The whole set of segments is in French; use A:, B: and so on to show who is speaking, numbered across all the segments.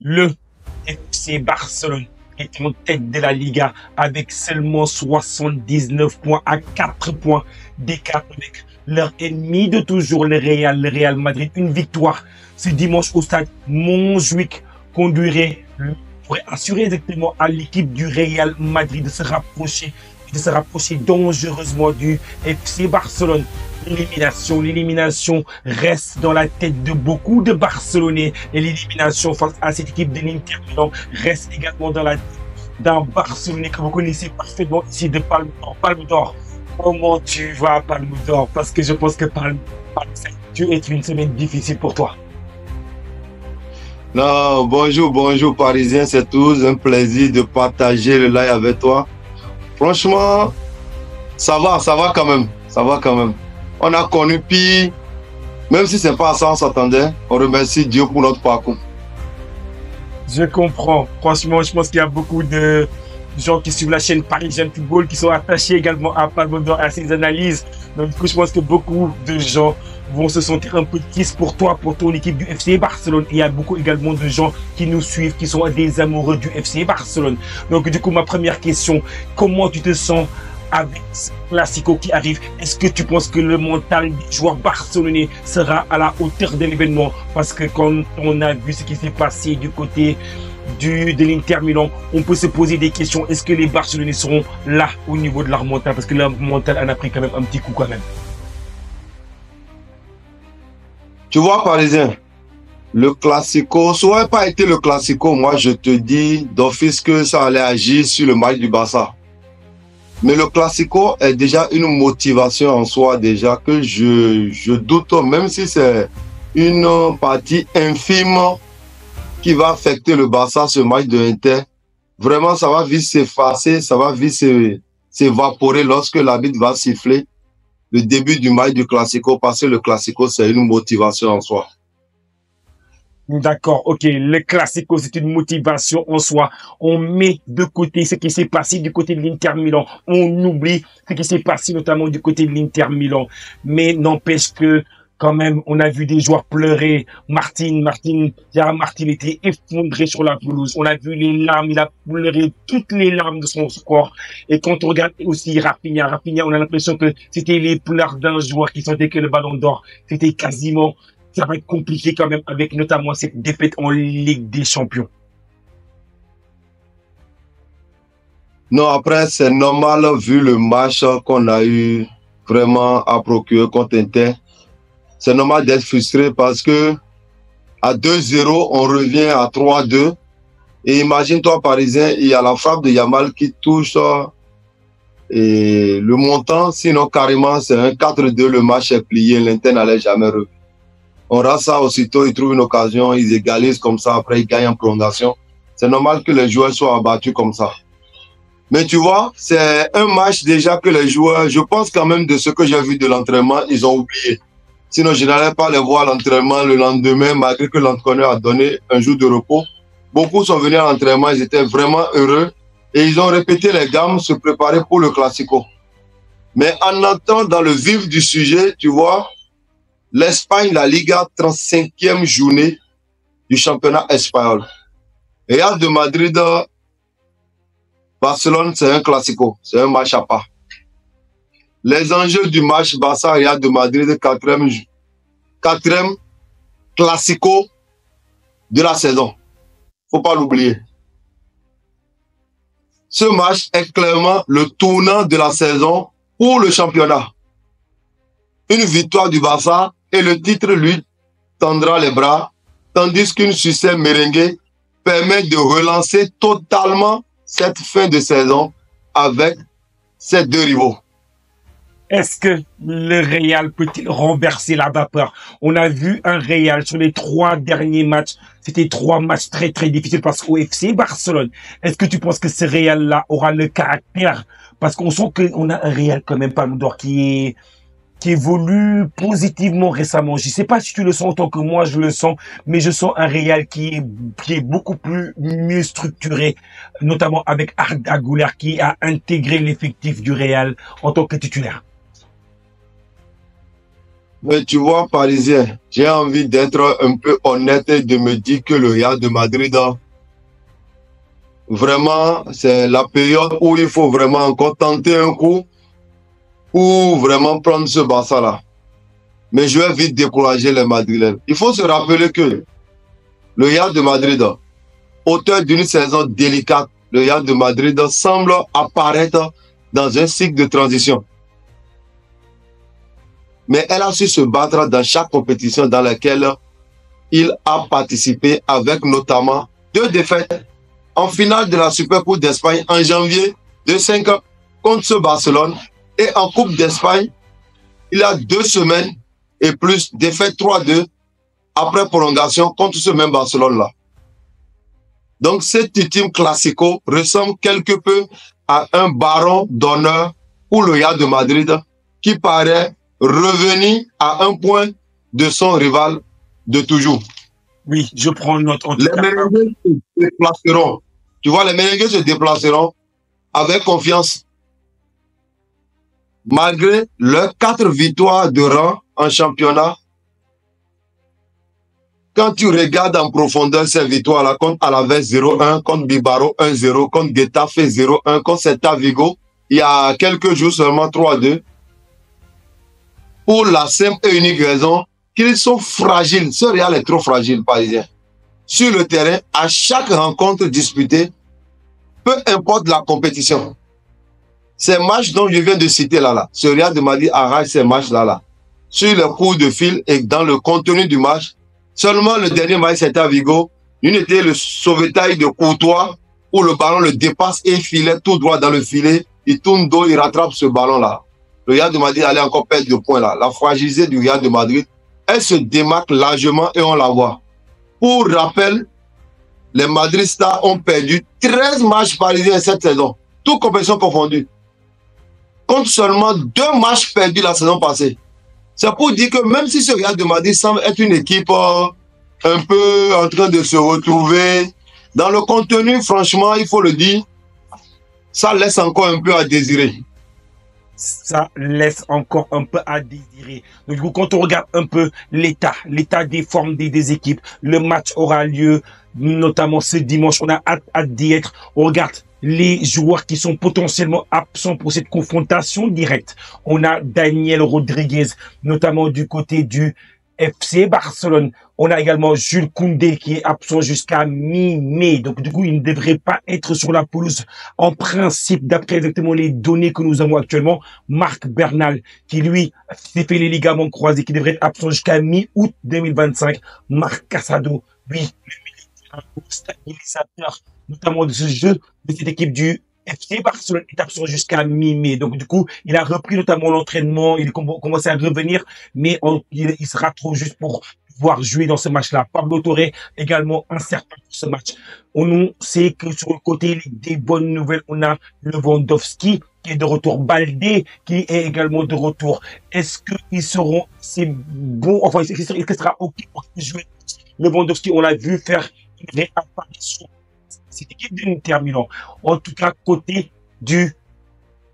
A: Le FC Barcelone est en tête de la Liga avec seulement 79 points à 4 points d'écart avec leur ennemi de toujours, le Real Madrid. Une victoire ce dimanche au stade Montjuic conduirait, pourrait assurer exactement à l'équipe du Real Madrid de se rapprocher dangereusement du FC Barcelone. L'élimination reste dans la tête de beaucoup de Barcelonais et l'élimination face à cette équipe de l'Inter Milan reste également dans la tête d'un Barcelonais que vous connaissez parfaitement ici de Palme d'Or. Palme d'Or, comment tu vas Palme d'Or? Parce que je pense que tu es une semaine difficile pour toi.
B: Non, bonjour Parisiens, c'est toujours un plaisir de partager le live avec toi. Franchement, ça va quand même, On a connu pire, même si c'est pas à ça on s'attendait. On remercie Dieu pour notre parcours.
A: Je comprends. Franchement, je pense qu'il y a beaucoup de gens qui suivent la chaîne Parisienne Football qui sont attachés également à Palme d'Or, à ses analyses. Donc, du coup, je pense que beaucoup de gens vont se sentir un peu tristes pour toi, pour ton équipe du FC Barcelone. Et il y a beaucoup également de gens qui nous suivent, qui sont des amoureux du FC Barcelone. Donc, du coup, ma première question, comment tu te sens avec ce Classico qui arrive? Est-ce que tu penses que le mental des joueurs barcelonais sera à la hauteur de l'événement? Parce que quand on a vu ce qui s'est passé du côté de l'Inter Milan, on peut se poser des questions. Est-ce que les Barcelonais seront là au niveau de leur mental? Parce que leur mental en a pris quand même un petit coup quand même.
B: Tu vois, Parisien, le Classico, ça n'aurait pas été le Classico, moi je te dis d'office que ça allait agir sur le match du Barça. Mais le Classico est déjà une motivation en soi déjà que je doute, même si c'est une partie infime qui va affecter le Barça, ce match de Inter. Vraiment, ça va vite s'effacer, ça va vite s'évaporer lorsque l'arbitre va siffler le début du match du Classico, parce que le Classico, c'est une motivation en soi.
A: D'accord, ok. Le Classico, c'est une motivation en soi. On met de côté ce qui s'est passé du côté de l'Inter Milan. On oublie ce qui s'est passé notamment du côté de l'Inter Milan. Mais n'empêche que, quand même, on a vu des joueurs pleurer. Martin était effondré sur la pelouse. On a vu les larmes. Il a pleuré toutes les larmes de son corps. Et quand on regarde aussi Rafinha, on a l'impression que c'était les pleurs d'un joueur qui sentait que le ballon d'or, c'était quasiment. Ça va être compliqué quand même avec notamment cette défaite en Ligue des Champions.
B: Non, après, c'est normal vu le match qu'on a eu vraiment à procurer contre Inter. C'est normal d'être frustré parce que à 2-0, on revient à 3-2. Et imagine-toi, Parisien, il y a la frappe de Yamal qui touche et le montant, sinon carrément, c'est un 4-2, le match est plié, l'Inter n'allait jamais revenir. On rate ça aussitôt, ils trouvent une occasion, ils égalisent comme ça, après ils gagnent en prolongation. C'est normal que les joueurs soient abattus comme ça. Mais tu vois, c'est un match déjà que les joueurs, je pense quand même de ce que j'ai vu de l'entraînement, ils ont oublié. Sinon, je n'allais pas les voir à l'entraînement le lendemain, malgré que l'entraîneur a donné un jour de repos. Beaucoup sont venus à l'entraînement, ils étaient vraiment heureux et ils ont répété les gammes, se préparer pour le Classico. Mais en entrant dans le vif du sujet, tu vois, l'Espagne, la Liga, 35e journée du championnat espagnol. Real de Madrid, Barcelone, c'est un classico, c'est un match à part. Les enjeux du match Barça-Real de Madrid, quatrième classico de la saison. Faut pas l'oublier. Ce match est clairement le tournant de la saison pour le championnat. Une victoire du Barça et le titre lui tendra les bras, tandis qu'une succès merengue permet de relancer totalement cette fin de saison avec ces deux rivaux.
A: Est-ce que le Real peut-il renverser la vapeur? On a vu un Real sur les 3 derniers matchs. C'était 3 matchs très très difficiles parce qu'au FC Barcelone. Est-ce que tu penses que ce Real-là aura le caractère? Parce qu'on sent qu'on a un Real quand même, Palme d'Or, qui évolue positivement récemment. Je sais pas si tu le sens autant que moi je le sens, mais je sens un Real qui est beaucoup plus mieux structuré, notamment avec Arda Güler qui a intégré l'effectif du Real en tant que titulaire.
B: Mais tu vois, Parisien, j'ai envie d'être un peu honnête et de me dire que le Real de Madrid, vraiment, c'est la période où il faut vraiment encore tenter un coup ou vraiment prendre ce Barça-là. Mais je vais vite décourager les Madrilènes. Il faut se rappeler que le Real de Madrid, auteur d'une saison délicate, le Real de Madrid semble apparaître dans un cycle de transition. Mais elle a su se battre dans chaque compétition dans laquelle il a participé avec notamment 2 défaites en finale de la Supercoupe d'Espagne en janvier 2005 contre ce Barcelone et en Coupe d'Espagne, il a 2 semaines et plus défaite 3-2 après prolongation contre ce même Barcelone-là. Donc cet ultime classico ressemble quelque peu à un baron d'honneur pour le Real de Madrid qui paraît revenir à un point de son rival de toujours.
A: Oui, je prends note. En tout
B: Les
A: cas,
B: Merengues se déplaceront. Tu vois, les Merengues se déplaceront avec confiance. Malgré leurs 4 victoires de rang en championnat, quand tu regardes en profondeur ces victoires-là, contre Alaves 0-1, contre Bilbao 1-0, contre Getafe 0-1, contre Celta Vigo, il y a quelques jours seulement 3-2, pour la simple et unique raison qu'ils sont fragiles. Ce Real est trop fragile, Parisien. Sur le terrain, à chaque rencontre disputée, peu importe la compétition, ces matchs dont je viens de citer là, ce Real de Madrid arrache ces matchs-là, sur le coup de fil et dans le contenu du match. Seulement le dernier match, c'était à Vigo. Une était le sauvetage de Courtois, où le ballon le dépasse et filait tout droit dans le filet. Il tourne dos, il rattrape ce ballon-là. Le Real de Madrid allait encore perdre 2 points là. La fragilité du Real de Madrid, elle se démarque largement et on la voit. Pour rappel, les Madridistas ont perdu 13 matchs parisiens cette saison, toutes compétitions confondues, contre seulement 2 matchs perdus la saison passée. C'est pour dire que même si ce Real de Madrid semble être une équipe un peu en train de se retrouver, dans le contenu, franchement, il faut le dire, ça laisse encore un peu à désirer.
A: Ça laisse encore un peu à désirer. Donc, du coup, quand on regarde un peu l'état des formes des équipes, le match aura lieu notamment ce dimanche. On a hâte d'y être. On regarde les joueurs qui sont potentiellement absents pour cette confrontation directe. On a Daniel Rodriguez, notamment du côté du FC Barcelone. On a également Jules Koundé qui est absent jusqu'à mi-mai. Donc, du coup, il ne devrait pas être sur la pelouse. En principe, d'après exactement les données que nous avons actuellement, Marc Bernal, qui lui s'est fait les ligaments croisés, qui devrait être absent jusqu'à mi-août 2025. Marc Casado, lui, le stabilisateur, notamment de ce jeu, de cette équipe du FC Barcelone, est absent jusqu'à mi-mai. Donc, du coup, il a repris notamment l'entraînement, il commence à revenir, mais il sera trop juste pour pouvoir jouer dans ce match-là. Pablo Torre, également incertain pour ce match. On sait que sur le côté des bonnes nouvelles, on a Lewandowski qui est de retour, Baldé qui est également de retour. Est-ce qu'ils seront assez bons, enfin, est-ce qu'il sera OK pour jouer? Lewandowski, on l'a vu faire une réapparition. Cette équipe de l'Inter Milan. En tout cas, côté du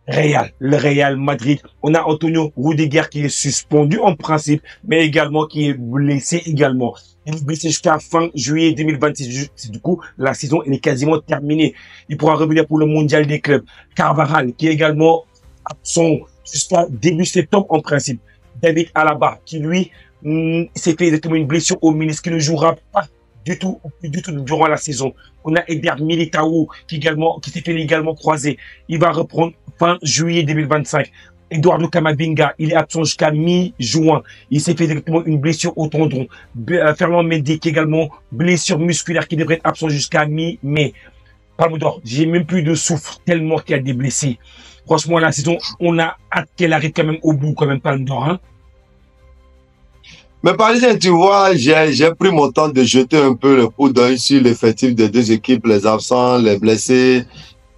A: Real, le Real Madrid, on a Antonio Rudiger qui est suspendu en principe, mais également qui est blessé également. Il est blessé jusqu'à fin juillet 2026. Du coup, la saison elle est quasiment terminée. Il pourra revenir pour le mondial des clubs. Carvajal qui est également absent jusqu'à début septembre en principe. David Alaba qui lui s'est fait exactement une blessure au ménisque qui ne jouera pas du tout durant la saison. On a Eder Militao qui s'est fait également croiser. Il va reprendre fin juillet 2025. Eduardo Camavinga, il est absent jusqu'à mi-juin. Il s'est fait directement une blessure au tendon. Fernand Mendy qui est également blessure musculaire qui devrait être absent jusqu'à mi-mai. Palme d'or, j'ai même plus de souffle tellement qu'il y a des blessés. Franchement, la saison, on a hâte qu'elle arrive quand même au bout, quand même, Palme d'or, hein.
B: Mais Parisien, tu vois, j'ai pris mon temps de jeter un peu le coup d'œil sur l'effectif des 2 équipes, les absents, les blessés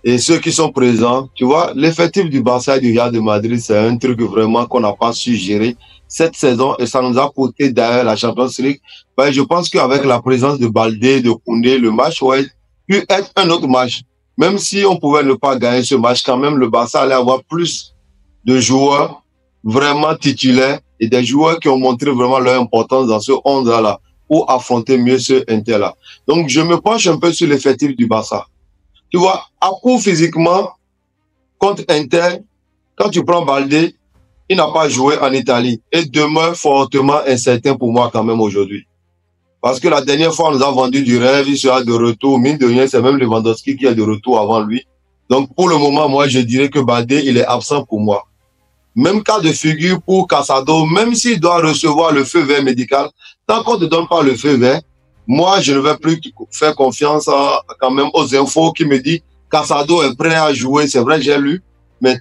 B: et ceux qui sont présents. Tu vois, l'effectif du Barça et du Real de Madrid, c'est un truc vraiment qu'on n'a pas su gérer cette saison et ça nous a coûté d'ailleurs la Champions League. Ben, je pense qu'avec la présence de Baldé, de Koundé, le match aurait pu être un autre match. Même si on pouvait ne pas gagner ce match, quand même, le Barça allait avoir plus de joueurs vraiment titulaires et des joueurs qui ont montré vraiment leur importance dans ce 11-là pour affronter mieux ce Inter-là. Donc, je me penche un peu sur l'effectif du Barça. Tu vois, à coup physiquement, contre Inter, quand tu prends Baldé, il n'a pas joué en Italie et demeure fortement incertain pour moi quand même aujourd'hui. Parce que la dernière fois, on nous a vendu du rêve, il sera de retour. Mine de rien, c'est même Lewandowski qui est de retour avant lui. Donc, pour le moment, moi, je dirais que Baldé, il est absent pour moi. Même cas de figure pour Casado, même s'il doit recevoir le feu vert médical, tant qu'on ne te donne pas le feu vert, moi, je ne vais plus faire confiance quand même aux infos qui me disent Casado est prêt à jouer. C'est vrai, j'ai lu. Mais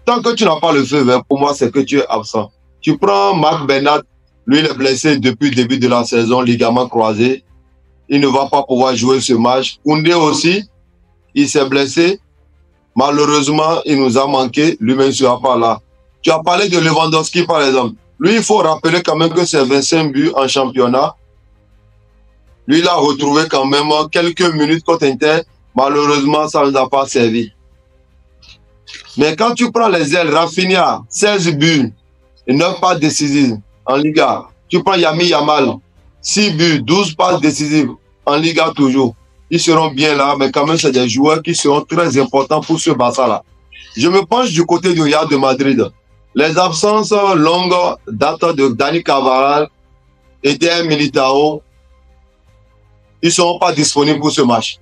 B: tant que tu n'as pas le feu vert, pour moi, c'est que tu es absent. Tu prends Marc Bernat, lui, il est blessé depuis le début de la saison, ligament croisé. Il ne va pas pouvoir jouer ce match. Koundé aussi, il s'est blessé. Malheureusement, il nous a manqué. Lui-même ne sera pas là. Tu as parlé de Lewandowski, par exemple. Lui, il faut rappeler quand même que c'est 25 buts en championnat. Lui, il a retrouvé quand même quelques minutes contre Inter. Malheureusement, ça ne nous a pas servi. Mais quand tu prends les ailes, Rafinha, 16 buts et 9 passes décisives en Liga. Tu prends Yami Yamal, 6 buts, 12 passes décisives en Liga toujours. Ils seront bien là, mais quand même, c'est des joueurs qui seront très importants pour ce Barça-là. Je me penche du côté du Real de Madrid. Les absences longues datent de Dani Carvajal et Eder Militao. Ils ne seront pas disponibles pour ce match.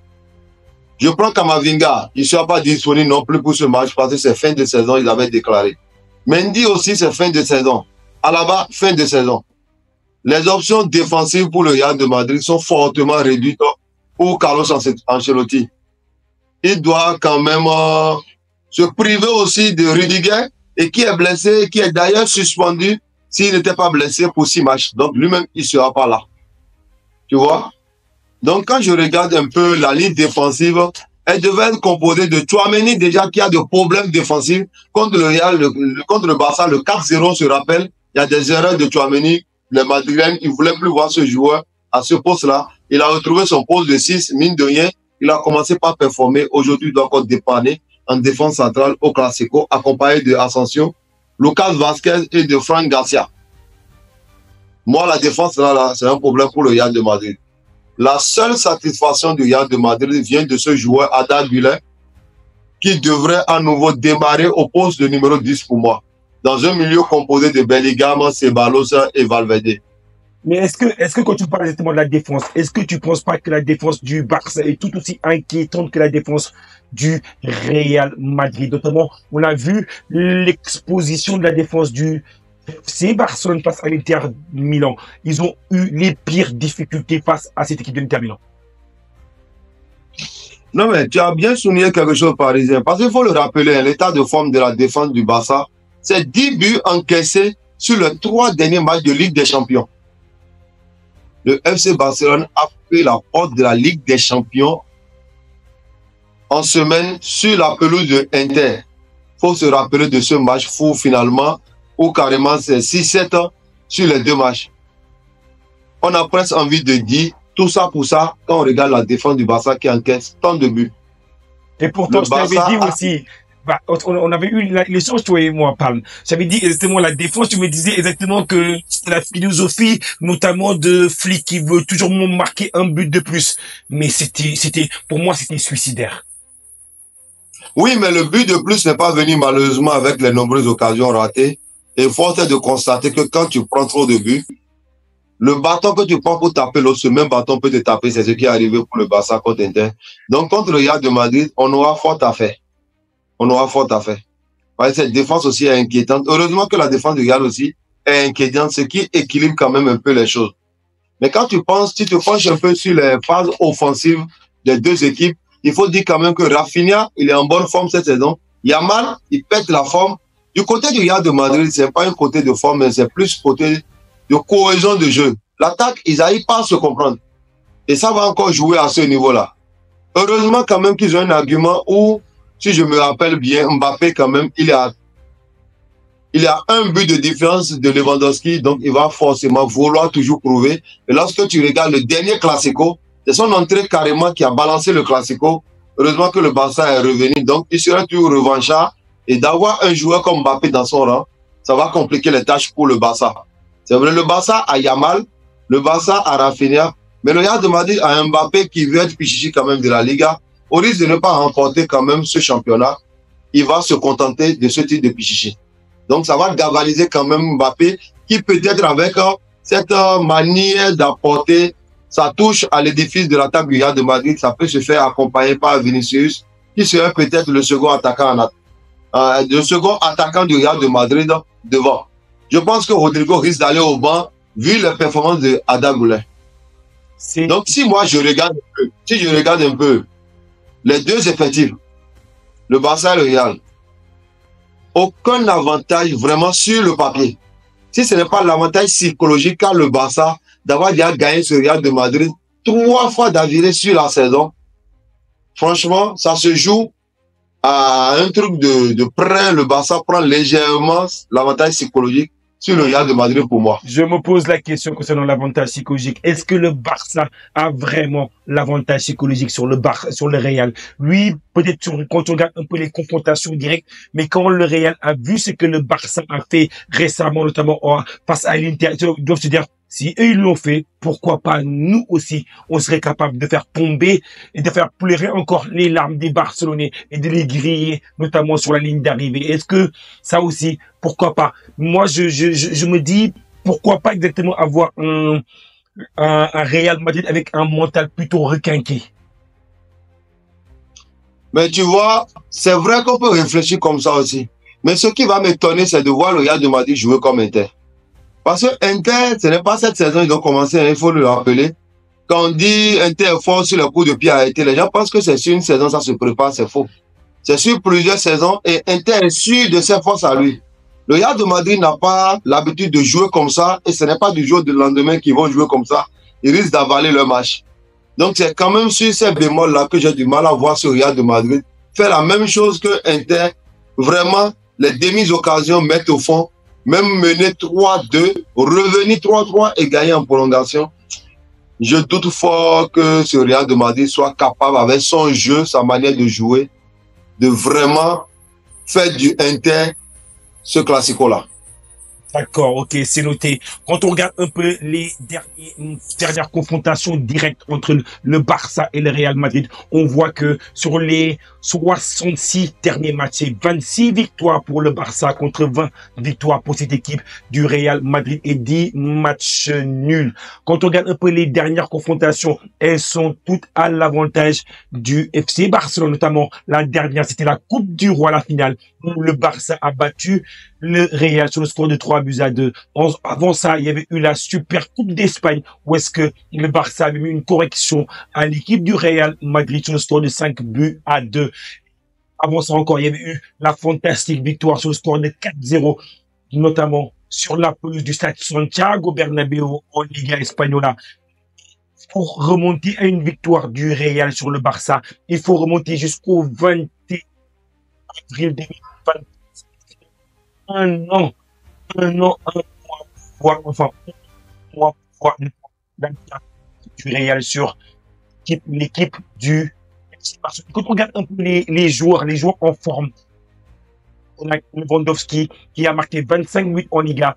B: Je prends Kamavinga, il ne sera pas disponible non plus pour ce match parce que c'est fin de saison, ils avaient déclaré. Mendy aussi, c'est fin de saison. Alaba, fin de saison. Les options défensives pour le Real de Madrid sont fortement réduites pour Carlos Ancelotti. Il doit quand même se priver aussi de Rudiger et qui est blessé, qui est d'ailleurs suspendu s'il n'était pas blessé pour 6 matchs. Donc lui-même, il ne sera pas là. Tu vois? Donc, quand je regarde un peu la ligne défensive, elle devait être composée de Tchouaméni, déjà qui a des problèmes défensifs. Contre le Real, contre le Barça, le 4-0 se rappelle, il y a des erreurs de Tchouaméni. Les Madrilènes, ils ne voulaient plus voir ce joueur à ce poste-là. Il a retrouvé son poste de 6, mine de rien. Il a commencé par performer. Aujourd'hui, il doit encore dépanner en défense centrale au Classico, accompagné de Asensio, Lucas Vazquez et de Fran Garcia. Moi, la défense, là, c'est un problème pour le Real de Madrid. La seule satisfaction du Real de Madrid vient de ce joueur, Ada Güler, qui devrait à nouveau démarrer au poste de numéro 10 pour moi, dans un milieu composé de Bellingham, Ceballos et Valverde.
A: Mais est-ce que quand tu parles exactement de la défense, est-ce que tu penses pas que la défense du Barça est tout aussi inquiétante que la défense du Real Madrid? Notamment, on a vu l'exposition de la défense du FC Barcelone face à l'Inter Milan. Ils ont eu les pires difficultés face à cette équipe de l'Inter Milan.
B: Non, mais tu as bien souligné quelque chose, Parisien. Parce qu'il faut le rappeler, l'état de forme de la défense du Barça, c'est 10 buts encaissés sur les 3 derniers matchs de Ligue des Champions. Le FC Barcelone a fait la porte de la Ligue des Champions en semaine sur la pelouse de Inter. Il faut se rappeler de ce match fou finalement, où carrément c'est 6-7 sur les 2 matchs. On a presque envie de dire tout ça pour ça quand on regarde la défense du Barça qui encaisse tant de buts. Et
A: pourtant, je t'avais dit aussi, on avait eu l'échange, toi et moi, Palme. J'avais dit exactement la défense, tu me disais exactement que c'était la philosophie, notamment de Flick qui veut toujours marquer un but de plus. Mais pour moi, c'était suicidaire.
B: Oui, mais le but de plus n'est pas venu malheureusement avec les nombreuses occasions ratées. Et force est de constater que quand tu prends trop de buts, le bâton que tu prends pour taper l'autre, ce même bâton peut te taper. C'est ce qui est arrivé pour le Barça contre Inter. Donc, contre le Real de Madrid, on aura fort à faire. On aura fort à faire. Parce que cette défense aussi est inquiétante. Heureusement que la défense du Real aussi est inquiétante, ce qui équilibre quand même un peu les choses. Mais quand tu te penches un peu sur les phases offensives des 2 équipes, il faut dire quand même que Rafinha, il est en bonne forme cette saison. Yamal, il pète la forme. Du côté du Real de Madrid, c'est pas un côté de forme, mais c'est plus côté de cohésion de jeu. L'attaque, ils n'arrivent pas à se comprendre. Et ça va encore jouer à ce niveau-là. Heureusement quand même qu'ils ont un argument où, si je me rappelle bien, Mbappé quand même, il a un but de différence de Lewandowski, donc il va forcément vouloir toujours prouver. Et lorsque tu regardes le dernier Classico, c'est son entrée carrément qui a balancé le Classico. Heureusement que le Barça est revenu, donc il serait toujours revanchard. Et d'avoir un joueur comme Mbappé dans son rang, ça va compliquer les tâches pour le Barça. C'est vrai, le Barça a Yamal, le Barça a Rafinha, mais le Real de Madrid a Mbappé qui veut être Pichichi quand même de la Liga. Au risque de ne pas remporter quand même ce championnat, il va se contenter de ce type de Pichichi. Donc ça va galvaniser quand même Mbappé qui peut-être avec cette manière d'apporter sa touche à l'édifice de l'attaque du Real de Madrid, ça peut se faire accompagner par Vinicius, qui serait peut-être le second attaquant du Real de Madrid devant. Je pense que Rodrigo risque d'aller au banc vu les performances de Ada Goulet. Donc si moi je regarde un peu, les deux effectifs, le Barça et le Real, aucun avantage vraiment sur le papier. Si ce n'est pas l'avantage psychologique qu'a le Barça d'avoir déjà gagné ce Real de Madrid 3 fois d'affilée sur la saison, franchement, ça se joue à un truc de près. Le Barça prend légèrement l'avantage psychologique sur le Real de Madrid pour moi.
A: Je me pose la question concernant l'avantage psychologique. Est-ce que le Barça a vraiment l'avantage psychologique sur le Real? Oui, peut-être quand on regarde un peu les confrontations directes, mais quand le Real a vu ce que le Barça a fait récemment, notamment face à l'Inter, ils doivent se dire, si eux ils l'ont fait, pourquoi pas nous aussi, on serait capable de faire tomber et de faire pleurer encore les larmes des Barcelonais et de les griller, notamment sur la ligne d'arrivée. Est-ce que ça aussi, pourquoi pas? Moi, je me dis, pourquoi pas exactement avoir un Real Madrid avec un mental plutôt requinqué?
B: Mais tu vois, c'est vrai qu'on peut réfléchir comme ça aussi. Mais ce qui va m'étonner, c'est de voir le Real de Madrid jouer comme Inter. Parce que Inter, ce n'est pas cette saison ils ont commencé, il faut le rappeler. Quand on dit Inter est fort sur le coup de pied arrêté, les gens pensent que c'est sur une saison, ça se prépare, c'est faux. C'est sur plusieurs saisons et Inter est sûr de ses forces à lui. Le Real de Madrid n'a pas l'habitude de jouer comme ça et ce n'est pas du jour du lendemain qu'ils vont jouer comme ça. Ils risquent d'avaler leur match. Donc c'est quand même sur ces bémols-là que j'ai du mal à voir ce Real de Madrid faire la même chose que Inter. Vraiment, les demi-occasions mettent au fond. Même mener 3-2, revenir 3-3 et gagner en prolongation. Je doute fort que ce Real de Madrid soit capable, avec son jeu, sa manière de jouer, de vraiment faire du Inter ce classico-là.
A: D'accord, ok, c'est noté. Quand on regarde un peu les dernières confrontations directes entre le Barça et le Real Madrid, on voit que sur les 66 derniers matchs, c'est 26 victoires pour le Barça contre 20 victoires pour cette équipe du Real Madrid et 10 matchs nuls. Quand on regarde un peu les dernières confrontations, elles sont toutes à l'avantage du FC Barcelone, notamment la dernière, c'était la Coupe du Roi, la finale, où le Barça a battu le Real sur le score de 3-2. Avant ça, il y avait eu la Super Coupe d'Espagne où est-ce que le Barça avait mis une correction à l'équipe du Real Madrid sur le score de 5-2. Avant ça encore, il y avait eu la fantastique victoire sur le score de 4-0, notamment sur la pelouse du stade Santiago Bernabéu en Liga Española. Pour remonter à une victoire du Real sur le Barça, il faut remonter jusqu'au 21 avril 2020. Un mois, du Real sur l'équipe du parce que quand on regarde un peu les joueurs en forme, on a Lewandowski qui a marqué 25 buts en Liga,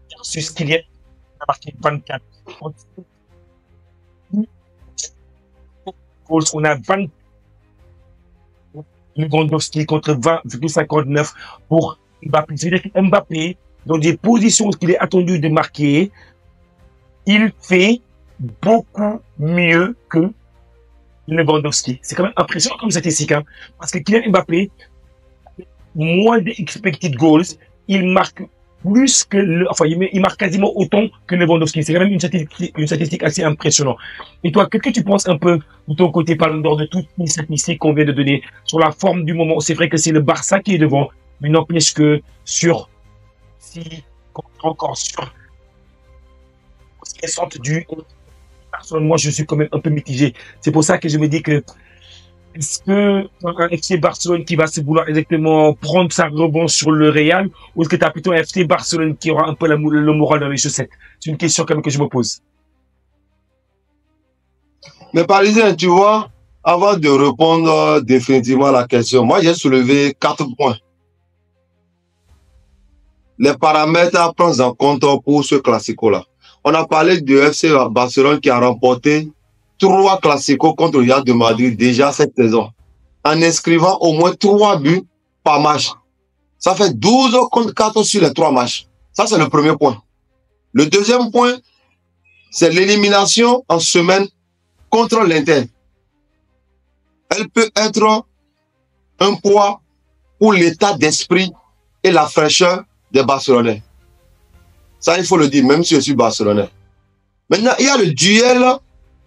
A: versus Kylian qui a marqué 24. On a 20 Lewandowski contre 20,59 pour Mbappé. C'est-à-dire que Mbappé, dans des positions où il est attendu de marquer, il fait beaucoup mieux que Lewandowski. C'est quand même impressionnant comme statistique, hein, parce que Kylian Mbappé, moins d'expected goals, il marque plus que il marque quasiment autant que Lewandowski. C'est quand même une statistique assez impressionnante. Et toi, qu'est-ce que tu penses un peu de ton côté, Ballon d'Or, de toutes les statistiques qu'on vient de donner sur la forme du moment? C'est vrai que c'est le Barça qui est devant, mais n'empêche que encore sur ce qui est sorti du moi, je suis quand même un peu mitigé. C'est pour ça que je me dis que est-ce que un FC Barcelone qui va se vouloir exactement prendre sa revanche sur le Real, ou est-ce que tu as plutôt un FC Barcelone qui aura un peu le moral dans les chaussettes? C'est une question quand même que je me pose.
B: Mais Parisien, tu vois, avant de répondre définitivement à la question, moi j'ai soulevé 4 points. les paramètres à prendre en compte pour ce classico-là. On a parlé de FC Barcelone qui a remporté 3 classicos contre le Real de Madrid déjà cette saison, en inscrivant au moins 3 buts par match. Ça fait 12 contre 4 sur les 3 matchs. Ça, c'est le premier point. Le deuxième point, c'est l'élimination en semaine contre l'Inter. Elle peut être un poids pour l'état d'esprit et la fraîcheur des Barcelonais. Ça, il faut le dire, même si je suis Barcelonais. Maintenant, il y a le duel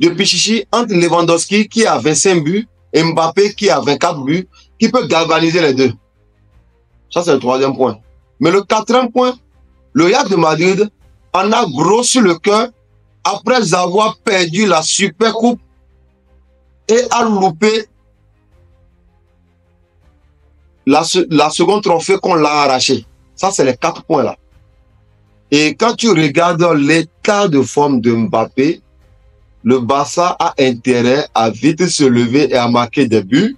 B: de Pichichi entre Lewandowski qui a 25 buts et Mbappé qui a 24 buts, qui peut galvaniser les deux. Ça, c'est le troisième point. Mais le quatrième point, le Real de Madrid en a gros sur le cœur après avoir perdu la Super Coupe et a loupé la seconde trophée qu'on l'a arraché. Ça, c'est les 4 points là. Et quand tu regardes l'état de forme de Mbappé, le Barça a intérêt à vite se lever et à marquer des buts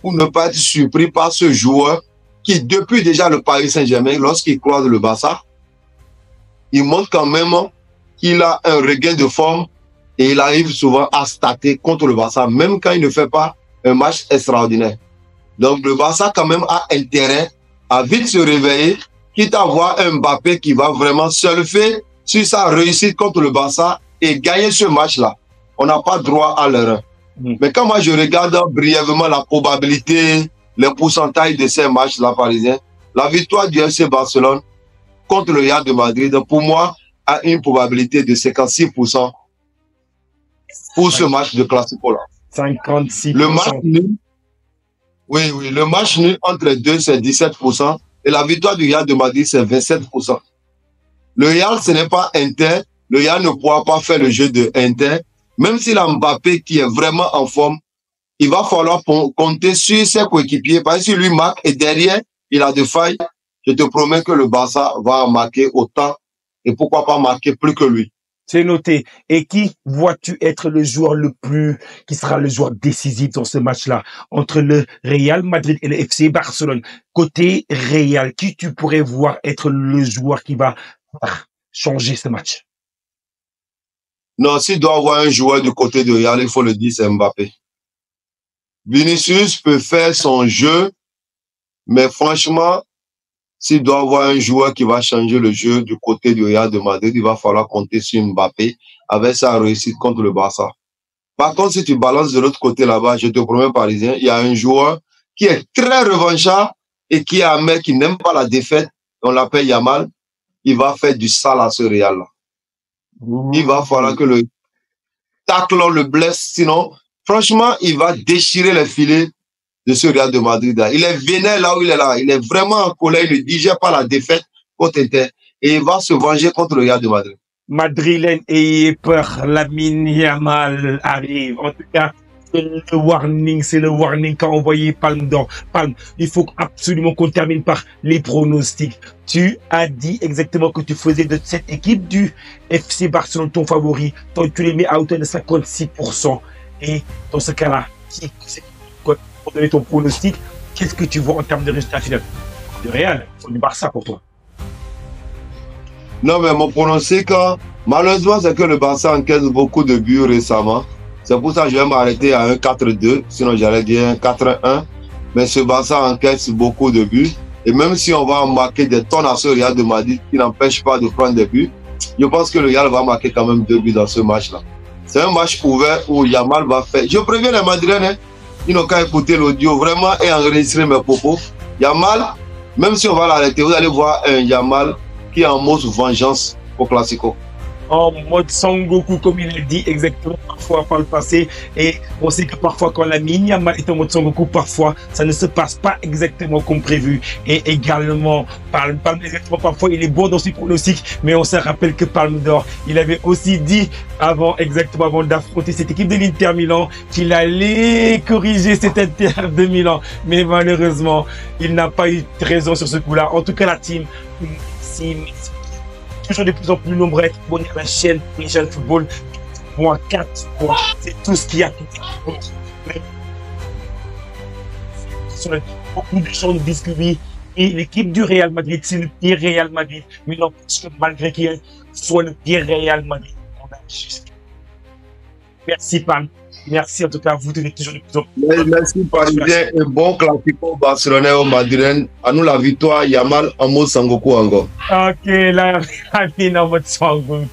B: pour ne pas être surpris par ce joueur qui, depuis déjà le Paris Saint-Germain, lorsqu'il croise le Barça, il montre quand même qu'il a un regain de forme et il arrive souvent à stater contre le Barça, même quand il ne fait pas un match extraordinaire. Donc le Barça quand même a intérêt à vite se réveiller, quitte à voir un Mbappé qui va vraiment surfer sur sa réussite contre le Barça et gagner ce match-là. On n'a pas droit à l'erreur. Mais quand moi je regarde brièvement la probabilité, les pourcentages de ces matchs-là parisiens, la victoire du FC Barcelone contre le Real de Madrid, pour moi, a une probabilité de 56% pour ce match de Classico-là.
A: 56%.
B: Le match nul, oui, le match nul entre les deux, c'est 17%. Et la victoire du Real de Madrid, c'est 27%. Le Real, ce n'est pas Inter. Le Real ne pourra pas faire le jeu de Inter. Même s'il a Mbappé qui est vraiment en forme, il va falloir compter sur ses coéquipiers. Parce que si lui marque et derrière, il a des failles, je te promets que le Barça va marquer autant et pourquoi pas marquer plus que lui.
A: C'est noté. Et qui vois-tu être le joueur qui sera le joueur décisif dans ce match-là entre le Real Madrid et le FC Barcelone? Côté Real, qui tu pourrais voir être le joueur qui va changer ce match?
B: Non, s'il doit avoir un joueur du côté de Real, il faut le dire, c'est Mbappé. Vinicius peut faire son jeu, mais franchement, s'il doit avoir un joueur qui va changer le jeu du côté du Real de Madrid, il va falloir compter sur Mbappé avec sa réussite contre le Barça. Par contre, si tu balances de l'autre côté là-bas, je te promets, Parisien, il y a un joueur qui est très revanchard et qui est un mec qui n'aime pas la défaite. On l'appelle Yamal. Il va faire du sale à ce Real-là. Il va falloir que le tacle le blesse, sinon, franchement, il va déchirer les filets de ce Real de Madrid. Il est vénère là où il est là. Il est vraiment en colère. Il ne digère pas la défaite contre Inter. Et il va se venger contre le Real de Madrid.
A: Madrilène, ayez peur. Lamine Yamal arrive. En tout cas, c'est le warning quand on voyait Palme d'Or. Palme, il faut absolument qu'on termine par les pronostics. Tu as dit exactement que tu faisais de cette équipe du FC Barcelone ton favori. Tu les mets à hauteur de 56%. Et dans ce cas-là, pour donner ton pronostic, qu'est-ce que tu vois en termes de résultat final? Du Real ou du Barça pour toi?
B: Non, mais mon pronostic, malheureusement, c'est que le Barça encaisse beaucoup de buts récemment. C'est pour ça que je vais m'arrêter à un 4-2, sinon j'allais dire un 4-1. Mais ce Barça encaisse beaucoup de buts. Et même si on va marquer des tonnes à ce Real de Madrid, qui n'empêche pas de prendre des buts, je pense que le Real va marquer quand même 2 buts dans ce match-là. C'est un match ouvert où Yamal va faire. Je préviens les Madrilènes, hein, ils n'ont qu'à écouter l'audio vraiment et enregistrer mes propos. Yamal, même si on va l'arrêter, vous allez voir un Yamal qui est en mode vengeance au Classico.
A: En mode Sangoku, comme il a dit exactement parfois par le passé. Et on sait que parfois, quand Lamine Yamal est en mode Sangoku, parfois, ça ne se passe pas exactement comme prévu. Et également, Palme exactement, parfois, il est bon dans ses pronostics, mais on se rappelle que Palme d'Or, il avait aussi dit avant d'affronter cette équipe de l'Inter Milan, qu'il allait corriger cette Inter de Milan. Mais malheureusement, il n'a pas eu raison sur ce coup-là. En tout cas, la team, toujours de plus en plus nombreux à être abonnés à la chaîne Legend Football. Point 4, c'est tout ce qu'il y a. Beaucoup de gens nous disent que oui, Et l'équipe du Real Madrid, c'est le pire Real Madrid. Mais non, parce que malgré qu'il soit le pire Real Madrid, on a juste. Merci, Pam. Merci en tout cas, vous donnez toujours de plus en plus.
B: Merci, Parisien. Un bon classico barcelonais au Madrid. À nous la victoire. Yamal en mode Sangoku encore.
A: Ok, là, Amine en mode Sangoku.